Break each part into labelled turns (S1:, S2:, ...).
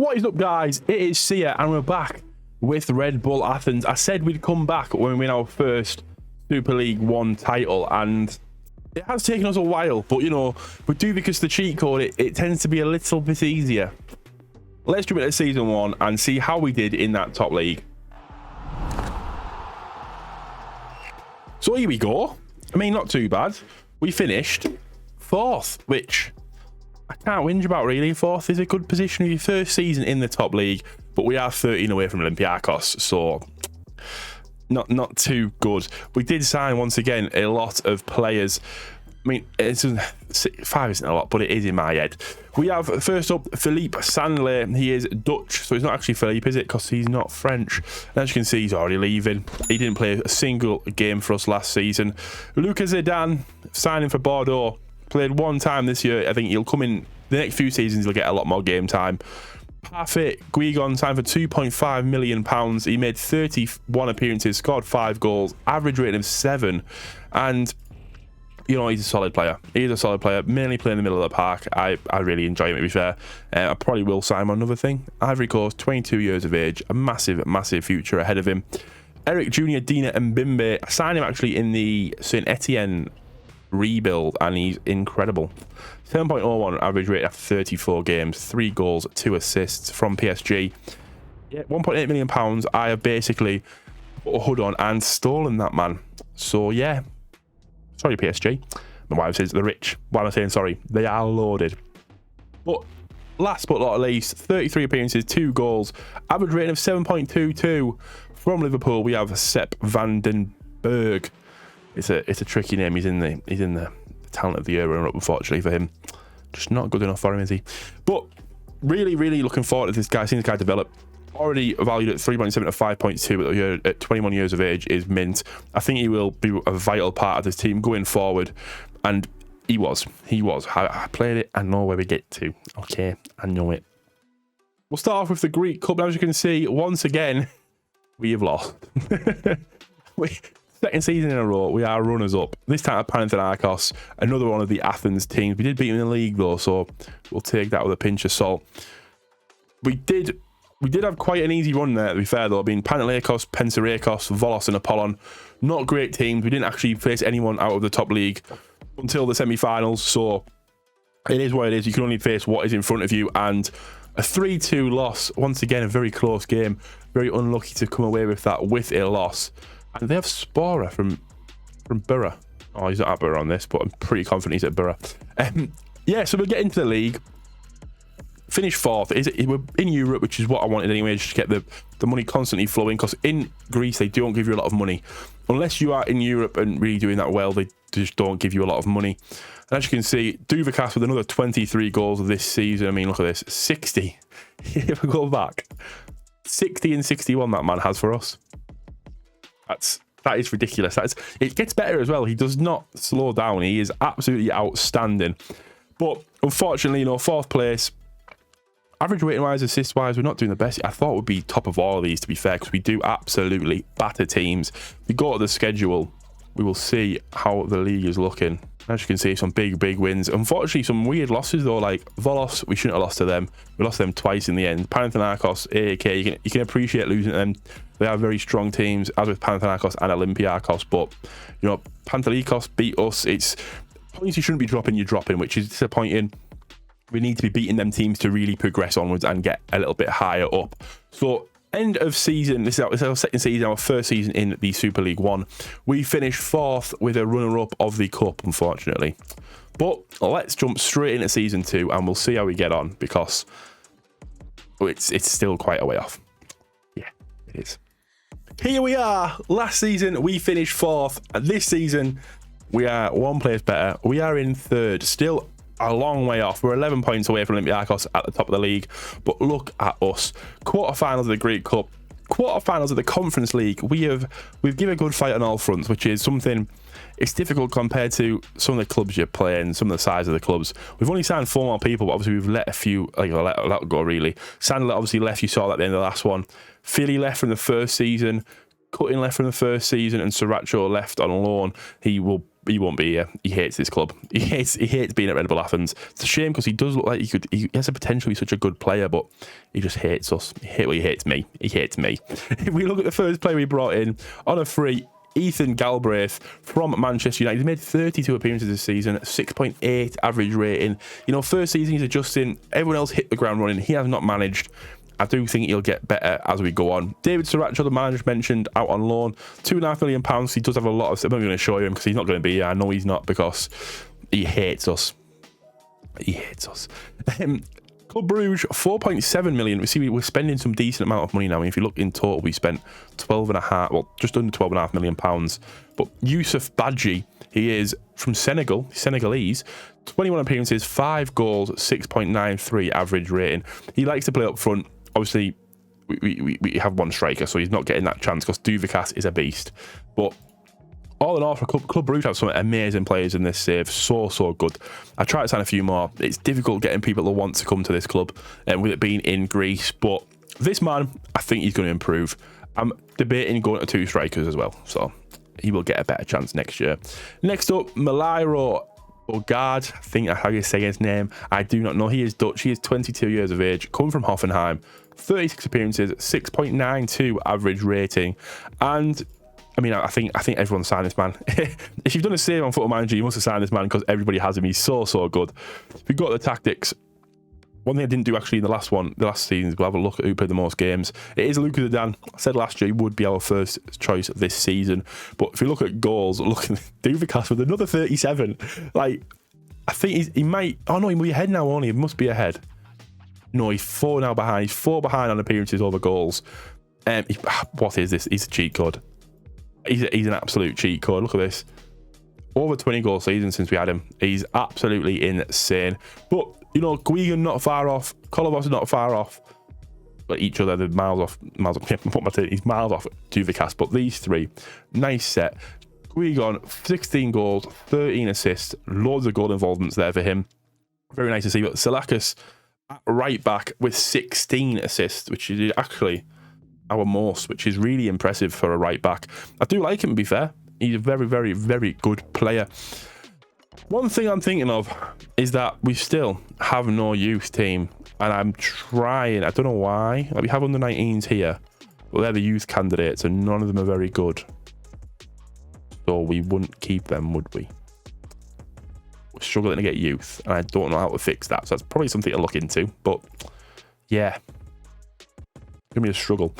S1: What is up, guys? It is Sia, and we're back with Red Bull Athens. I said we'd come back when we win our first Super League 1 title, and it has taken us a while, but you know, we do because the cheat code, it tends to be a little bit easier. Let's jump into season 1 and see how we did in that top league. So here we go. I mean, not too bad. We finished 4th, which I can't whinge about, really. 4th is a good position for your first season in the top league, but we are 13 away from Olympiacos, so not too good. We did sign, once again, a lot of players. I mean, 5 isn't a lot, but it is in my head. We have, first up, Philippe Sandler. He is Dutch, so it's not actually Philippe, is it? Because he's not French. And as you can see, he's already leaving. He didn't play a single game for us last season. Lucas Zidane, signing for Bordeaux. Played 1 time this year. I think he'll come in the next few seasons. He'll get a lot more game time. Parfait Guigon signed for £2.5 million. He made 31 appearances, scored 5 goals, average rating of 7, and you know, he's a solid player. He's a solid player, mainly playing in the middle of the park. I really enjoy him, to be fair. I probably will sign him on another thing. Ivory Coast, 22 years of age, a massive future ahead of him. Eric Jr. Dina Mbimbe, I signed him actually in the Saint Etienne rebuild, and he's incredible. 7.01 average rate after 34 games, 3 goals, 2 assists from PSG. Yeah, £1.8 million. I have basically put a hood on and stolen that man. So yeah, sorry PSG. My wife says the rich. Why am I saying sorry? They are loaded. But last but not least, 33 appearances, 2 goals, average rating of 7.22 from Liverpool. We have Sepp van den Berg. It's a tricky name. He's in the talent of the year runner-up, unfortunately for him. Just not good enough for him, is he? But really looking forward to this guy, seeing this guy develop. Already valued at 3.7 to 5.2 at 21 years of age is mint. I think he will be a vital part of this team going forward, and he was. I played it. I know where we get to. Okay, I know it. We'll start off with the Greek Cup. As you can see, once again, we have lost. Second season in a row, we are runners up. This time at Panathinaikos, another one of the Athens teams. We did beat them in the league though, so we'll take that with a pinch of salt. We did have quite an easy run there, to be fair though, being Panathinaikos, Pensarakos, Volos and Apollon. Not great teams. We didn't actually face anyone out of the top league until the semi-finals, so it is what it is. You can only face what is in front of you, and a 3-2 loss. Once again, a very close game. Very unlucky to come away with that with a loss. And they have Spora from Borough. Oh, he's not at Borough on this, but I'm pretty confident he's at Borough. Yeah, so we'll get into the league. Finish 4th. We're in Europe, which is what I wanted anyway, just to get the money constantly flowing, because in Greece, they don't give you a lot of money. Unless you are in Europe and really doing that well, they just don't give you a lot of money. And as you can see, Duvakas with another 23 goals of this season. I mean, look at this. 60. If we go back, 60 and 61 that man has for us. That is ridiculous. It gets better as well. He does not slow down. He is absolutely outstanding. But unfortunately, you know, 4th place. Average rating wise, assist wise, we're not doing the best. I thought we'd be top of all of these, to be fair, because we do absolutely batter teams. If we go to the schedule, we will see how the league is looking. As you can see, some big wins. Unfortunately, some weird losses though, like Volos, we shouldn't have lost to them. We lost to them twice in the end. Panathinaikos, AAK, you can appreciate losing to them. They are very strong teams, as with Panathinaikos and Olympiacos. But you know, Panathinaikos beat us. It's points you shouldn't be dropping. You're dropping, which is disappointing. We need to be beating them teams to really progress onwards and get a little bit higher up. So end of season, this is our second season, our first season in the Super League 1. We finished 4th with a runner-up of the Cup, unfortunately. But let's jump straight into season 2 and we'll see how we get on, because it's still quite a way off. Yeah, it is. Here we are. Last season, we finished 4th. And this season, we are 1 place better. We are in 3rd. Still a long way off. We're 11 points away from Olympiacos at the top of the league, but look at us. Quarterfinals of the Greek Cup, quarterfinals of the Conference League. We've given a good fight on all fronts, which is something. It's difficult compared to some of the clubs you play in, some of the size of the clubs. We've only signed 4 more people, but obviously we've let a few let go, really. Sandler obviously left. You saw that at the end of the last one. Philly left from the first season. Cutting left from the first season, and Sriracha left on loan. He will he won't be here. He hates this club. He hates being at Red Bull Athens. It's a shame because he does look like he has the potential to be such a good player, but he just hates us. He hates me. He hates me. If we look at the first player we brought in on a free, Ethan Galbraith from Manchester United. He's made 32 appearances this season, 6.8 average rating. You know, first season he's adjusting. Everyone else hit the ground running. He has not managed. I do think he'll get better as we go on. David Sriracha, the manager mentioned, out on loan. £2.5 million. He does have a lot of... I'm not going to show you him because he's not going to be here. I know he's not because he hates us. He hates us. Club Bruges, 4.7 million. We see we're spending some decent amount of money now. I mean, if you look in total, we spent 12.5, well, just under 12.5 million pounds. But Youssouf Badji, he is from Senegal, Senegalese, 21 appearances, 5 goals, 6.93 average rating. He likes to play up front. Obviously, we have one striker, so he's not getting that chance because Duvikas is a beast. But all in all, for Club Brugge have some amazing players in this save. So good. I tried to sign a few more. It's difficult getting people that want to come to this club, with it being in Greece. But this man, I think he's going to improve. I'm debating going to 2 strikers as well, so he will get a better chance next year. Next up, Malairo Bogard, I think that's how you say his name. I do not know. He is Dutch. He is 22 years of age, coming from Hoffenheim. 36 appearances, 6.92 average rating. And I mean, I think everyone signed this man. If you've done a save on Football Manager, you must have signed this man because everybody has him. He's so good. If we've got the tactics, one thing I didn't do actually in the last season is we'll have a look at who played the most games. It is Luka Zidane. I said last year he would be our first choice this season. But if you look at goals, look at Duvikas with another 37. Like, I think he might... Oh no, he must be ahead now, only. He must be ahead. No, he's 4 now behind. He's 4 behind on appearances over goals. What is this? He's a cheat code. He's an absolute cheat code. Look at this. Over 20 goal season since we had him. He's absolutely insane. But, you know, Guigan not far off. Kolovov's not far off. But each other, they're miles off. He's miles off Duvikas. But these 3, nice set. Guigan, 16 goals, 13 assists. Loads of goal involvements there for him. Very nice to see. But Salakis at right back with 16 assists, which is actually our most, which is really impressive for a right back. I do like him, to be fair. He's a very good player. One thing I'm thinking of is that we still have no youth team, and I'm trying, I don't know why. Like, we have under 19s here, but they're the youth candidates and none of them are very good, so we wouldn't keep them, would we? We're struggling to get youth, and I don't know how to fix that, so that's probably something to look into. But yeah, gonna be a struggle.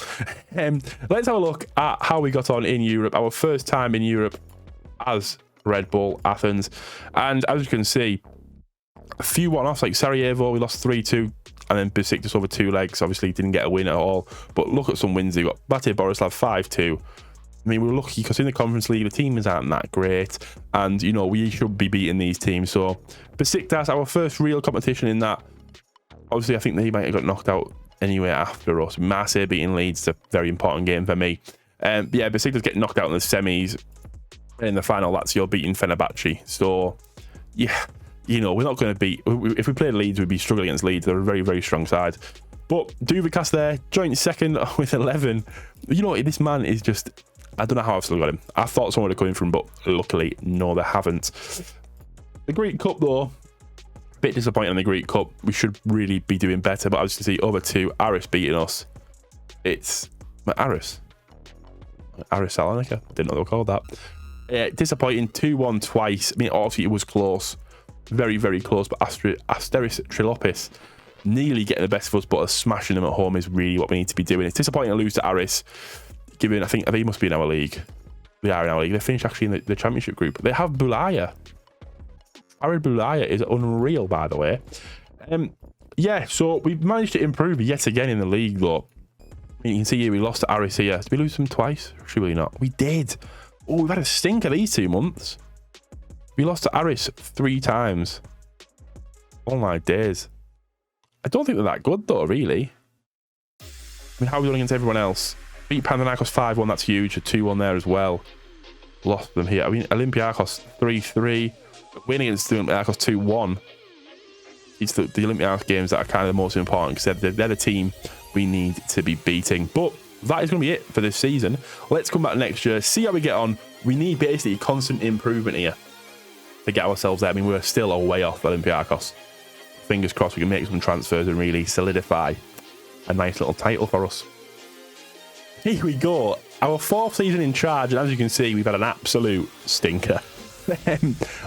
S1: Let's have a look at how we got on in Europe. Our first time in Europe as Red Bull Athens, and as you can see, a few one-offs like Sarajevo, we lost 3-2, and then Besiktas over 2 legs. Obviously didn't get a win at all, but look at some wins. We got Bate Borislav 5-2. I mean, we're lucky because in the Conference League the teams aren't that great, and you know, we should be beating these teams. So Besiktas, our first real competition in that. Obviously I think they might have got knocked out anyway after us. Marseille beating Leeds, a very important game for me. Yeah, Besiktas getting knocked out in the semis. In the final, Lazio beating Fenerbahce. So yeah, you know, we're not going to beat... If we played Leeds, we'd be struggling against Leeds. They're a very strong side. But Duvikas there, joint second with 11. You know, this man is just... I don't know how I've still got him. I thought someone would have come in from, but luckily, no, they haven't. The Greek Cup, though, bit disappointing in the Greek Cup. We should really be doing better, but I was to see over 2, Aris beating us. It's Aris Salonika. Didn't know they were called that. Disappointing, 2-1 twice. I mean, obviously it was close, very close, but Asteris Trilopis nearly getting the best of us, but smashing them at home is really what we need to be doing. It's disappointing to lose to Aris, given I think they must be in our league. They are in our league. They finished actually in the championship group. They have Bulaya. Arid Bulaya is unreal, by the way. Yeah, so we've managed to improve yet again in the league, though. I mean, you can see here we lost to Aris here. Did we lose them twice? Surely not. We did. Oh, we've had a stinker these 2 months. We lost to Aris 3 times. Oh my days. I don't think they're that good though, really. I mean, how are we doing against everyone else? Beat Panathinaikos 5-1, that's huge. A 2-1 there as well. Lost them here. I mean, Olympiacos 3-3. Winning against the Olympiacos 2-1. It's the Olympiacos games that are kind of the most important because they're the team we need to be beating. But that is going to be it for this season. Let's come back next year, see how we get on. We need basically constant improvement here. to get ourselves there. I mean, we're still a way off Olympiacos. Fingers crossed we can make some transfers and really solidify a nice little title for us. Here we go. Our 4th season in charge, and as you can see, we've had an absolute stinker.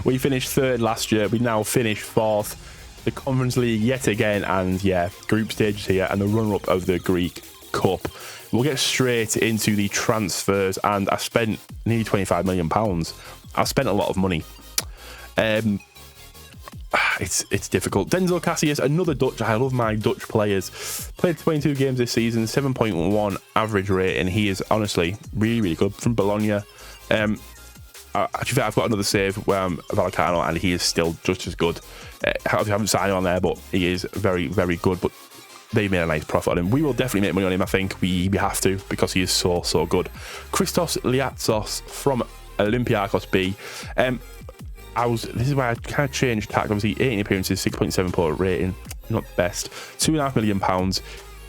S1: We finished 3rd last year. We now finished 4th. The Conference League yet again, and yeah, group stages here and the runner-up of the Greek Cup. We'll get straight into the transfers, and I spent nearly £25 million. I've spent a lot of money. It's difficult. Denzel Cassius, another Dutch. I love my Dutch players. Played 22 games this season, 7.1 average rating. He is honestly really, really good from Bologna. Actually, I've got another save Vallecano, and he is still just as good. I haven't signed him on there, but he is very, very good. But they made a nice profit on him. We will definitely make money on him, I think. We have to, because he is so, so good. Christos Liatzos from Olympiacos B. This is why I kind of changed tack. Obviously, 18 appearances, 6.7 rating, not best. £2.5 million.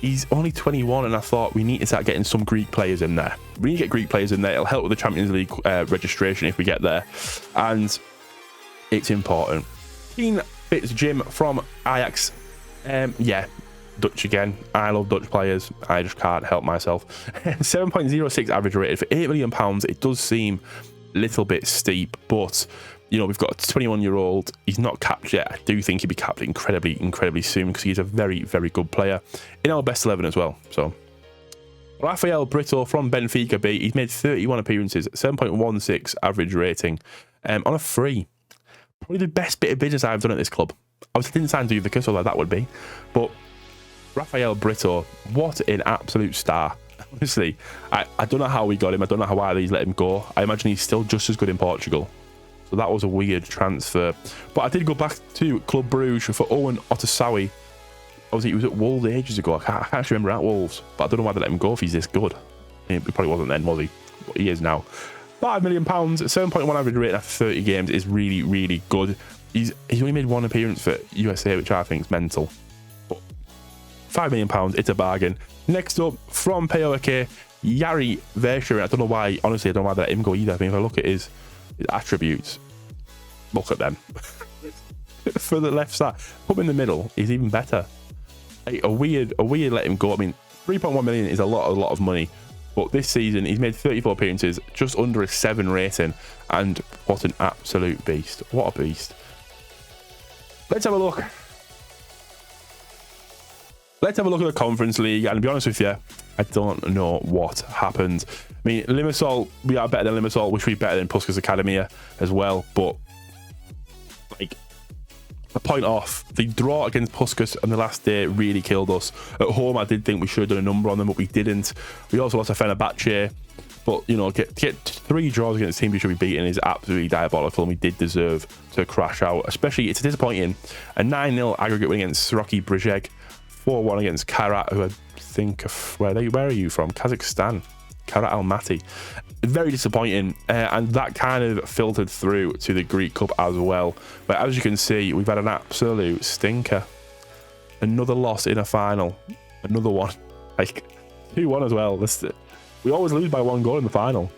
S1: He's only 21, and I thought we need to start getting some Greek players in there. We need to get Greek players in there. It'll help with the Champions League registration if we get there, and it's important. Dean Fitz-Jim from Ajax. Yeah, Dutch again. I love Dutch players. I just can't help myself. 7.06 average rated for £8 million. It does seem a little bit steep, but you know, we've got a 21-year-old. He's not capped yet. I do think he'll be capped incredibly, incredibly soon, because he's a very, very good player in our best 11 as well. So, Rafael Brito from Benfica B. He's made 31 appearances, 7.16 average rating, on a free. Probably the best bit of business I've done at this club. Obviously, didn't sign to Juventus, although that would be. But Rafael Brito, what an absolute star. Honestly, I don't know how we got him. I don't know why these let him go. I imagine he's still just as good in Portugal. So that was a weird transfer. But I did go back to Club Bruges for Owen Otasawi. Obviously, he was at Wolves ages ago. I can't actually remember at Wolves. But I don't know why they let him go if he's this good. He probably wasn't then, was he? But he is now. £5 million, 7.1 average rating after 30 games is really, really good. He's only made 1 appearance for USA, which I think is mental. But £5 million, it's a bargain. Next up, from POK, Yari Versher. I don't know why, honestly, I don't know why they let him go either. I mean, if I look at his attributes, look at them. For the left side, put him in the middle, he's even better. Like, a weird let him go. I mean, 3.1 million is a lot of money, but this season he's made 34 appearances, just under a 7 rating, and what an absolute beast. What a beast. Let's have a look. Let's have a look at the Conference League, and to be honest with you, I don't know what happened. I mean, Limassol, we are better than Limassol, wish we were better than Puskas Academia as well, but like, a point off. The draw against Puskas on the last day really killed us. At home, I did think we should have done a number on them, but we didn't. We also lost a Fenerbahce, but you know, get 3 draws against teams we should be beating is absolutely diabolical, and we did deserve to crash out. Especially, it's disappointing. A 9-0 aggregate win against Sroki Brzezic, 4-1 against Karat, who I think where are you from? Kazakhstan. Karat Almaty. Very disappointing, and that kind of filtered through to the Greek Cup as well. But as you can see, we've had an absolute stinker. Another loss in a final. Another one. Like 2-1 as well. We always lose by 1 goal in the final.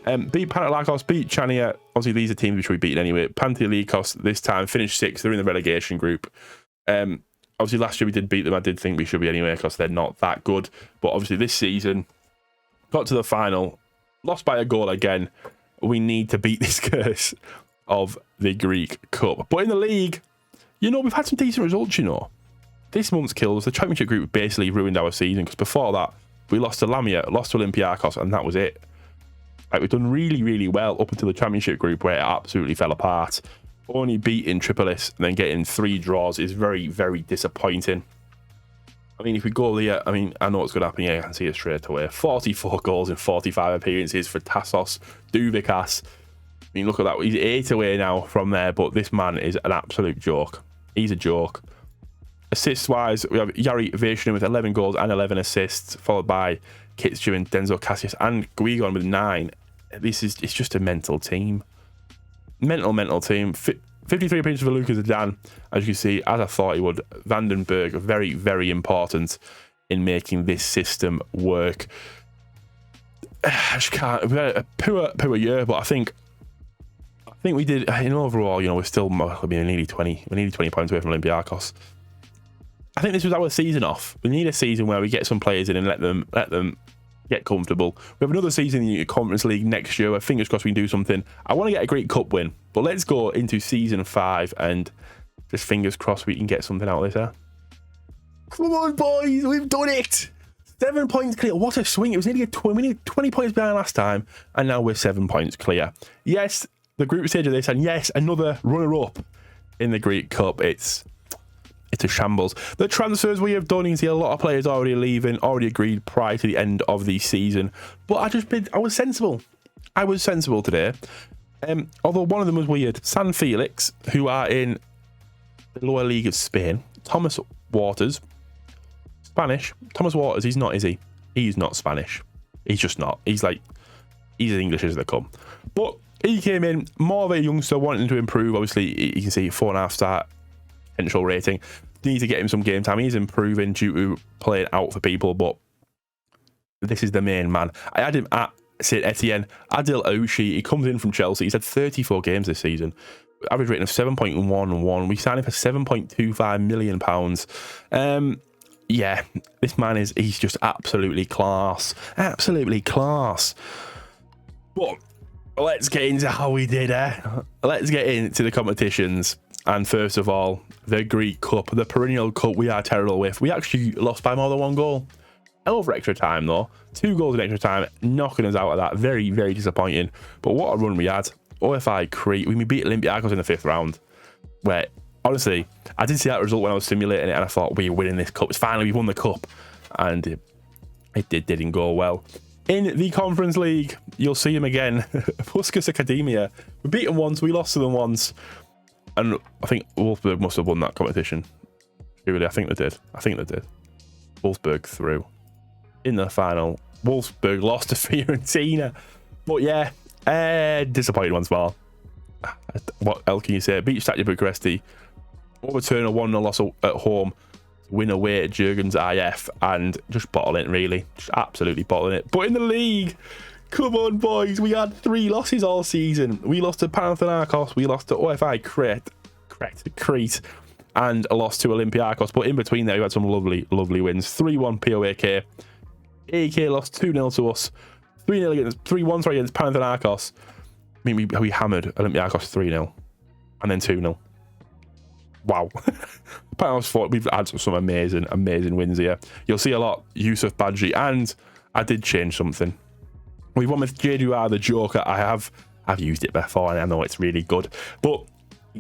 S1: Beat Panathinaikos, beat Chania. Obviously, these are teams which we beat anyway. Panathinaikos this time finished 6th. They're in the relegation group. Obviously, last year we did beat them. I did think we should be anyway, because they're not that good. But obviously, this season, got to the final, lost by a goal again. We need to beat this curse of the Greek Cup. But in the league, you know, we've had some decent results, you know. This month's kills, the Championship group basically ruined our season, because before that, we lost to Lamia, lost to Olympiacos, and that was it. Like, we've done really, really well up until the Championship group, where it absolutely fell apart. Only beating Tripolis and then getting 3 draws is very, very disappointing. I mean, if we go there, I mean, I know what's going to happen here. I can see it straight away. 44 goals in 45 appearances for Tassos Douvikas. I mean, look at that. He's 8 away now from there, but this man is an absolute joke. He's a joke. Assists-wise, we have Yari Versher with 11 goals and 11 assists, followed by Kitsu and Denzel Cassius and Guigon with 9. It's just a mental team. Mental team. 53 appearances for Lucas Zidane, as you can see, as I thought he would. Vandenberg, very, very important in making this system work. I just can't. We've had a poor year, but I think think we did, in overall, you know, we're still, I mean, nearly 20 points away from Olympiacos. I think this was our season off. We need a season where we get some players in and let them get comfortable. We have another season in the Conference League next year. Fingers crossed we can do something. I want to get a Greek Cup win, but let's go into season 5 and just fingers crossed we can get something out of this, huh? Come on, boys, we've done it. 7 points clear. What a swing. It was nearly 20 points behind last time, and now we're 7 points clear. Yes, the group stage of this, and yes, another runner-up in the Greek Cup. It's a shambles. The transfers we have done, you can see a lot of players already leaving, already agreed prior to the end of the season. But I was sensible. I was sensible today. Although one of them was weird. San Felix, who are in the lower league of Spain. Thomas Waters, Spanish. Thomas Waters, he's not, is he? He's not Spanish. He's just not. He's as English as they come. But he came in, more of a youngster, wanting to improve. Obviously, you can see 4.5 star potential rating. Need to get him some game time. He's improving due to playing out for people, but this is the main man. I had him at Saint Etienne. Adil Oshie, he comes in from Chelsea. He's had 34 games this season. Average rating of 7.11. We signed him for £7.25 million. Yeah, this man he's just absolutely class. Absolutely class. But let's get into how we did, Let's get into the competitions. And first of all, the Greek Cup, the perennial cup we are terrible with. We actually lost by more than 1 goal. Over extra time, though. 2 goals in extra time, knocking us out of that. Very, very disappointing. But what a run we had. OFI Crete. We beat Olympiacos in the 5th round. Where, honestly, I did see that result when I was simulating it, and I thought, we're winning this cup. It's finally, we won the cup. And it didn't go well. In the Conference League, you'll see him again. Puskas Academia. We beat them once, we lost to them once. And I think Wolfsburg must have won that competition. Really, I think they did. Wolfsburg through in the final. Wolfsburg lost to Fiorentina. But yeah, disappointed once more. What else can you say? Beat Shakhtar Bucharest. Overturn a 1-0 loss at home. Win away at Jurgen's IF. And just bottle it, really. Just absolutely bottling it. But in the league, come on, boys. We had 3 losses all season. We lost to Panathinaikos. We lost to OFI Crete. And a loss to Olympiacos. But in between there, we had some lovely, lovely wins. 3-1 POAK. AK lost 2-0 to us. 3-1 against Panathinaikos. I mean, we hammered Olympiacos 3-0. And then 2-0. Wow. Panathinaikos thought we've had some amazing, amazing wins here. You'll see a lot Yusuf Badji. And I did change something. We won with JDR, the Joker. I've used it before and I know it's really good. But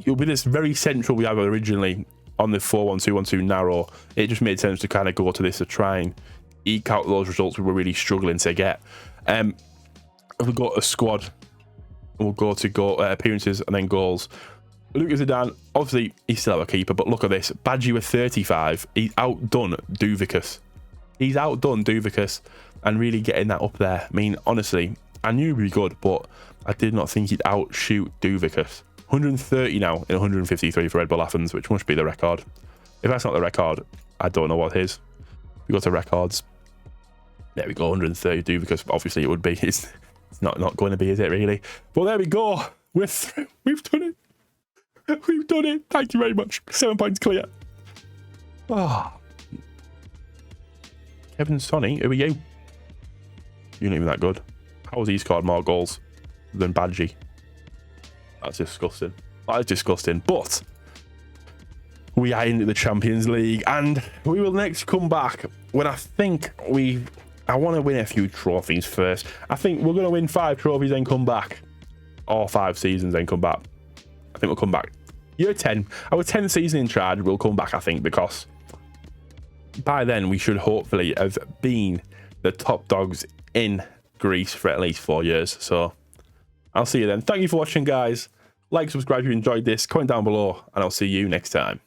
S1: with this very central we have originally on the 4-1-2-1-2 narrow, it just made sense to kind of go to this to try and eke out those results we were really struggling to get. We've got a squad. We'll go to appearances and then goals. Lucas Zidane, obviously he's still our keeper, but look at this. Badji with 35. He's outdone Duvicus. And really getting that up there. I mean, honestly, I knew he'd be good, but I did not think he'd outshoot Duvicus. 130 now in 153 for Red Bull Athens, which must be the record. If that's not the record, I don't know what is. We go to records. There we go, 130 Duvicus. Obviously, it would be. It's not going to be, is it, really? But there we go. We're through. We've done it. We've done it. Thank you very much. 7 points clear. Oh. Kevin Sonny, who are you? You're not even that good. How has he scored more goals than Badji? That's disgusting. That is disgusting. But we are into the Champions League, and we will next come back when I think I want to win a few trophies first. I think we're going to win 5 trophies, then come back. Or 5 seasons, then come back. I think we'll come back. Year 10. Our 10th season in charge will come back, I think, because by then we should hopefully have been the top dogs in Greece for at least 4 years. So I'll see you then. Thank you for watching, guys. Like, subscribe if you enjoyed this. Comment down below, and I'll see you next time.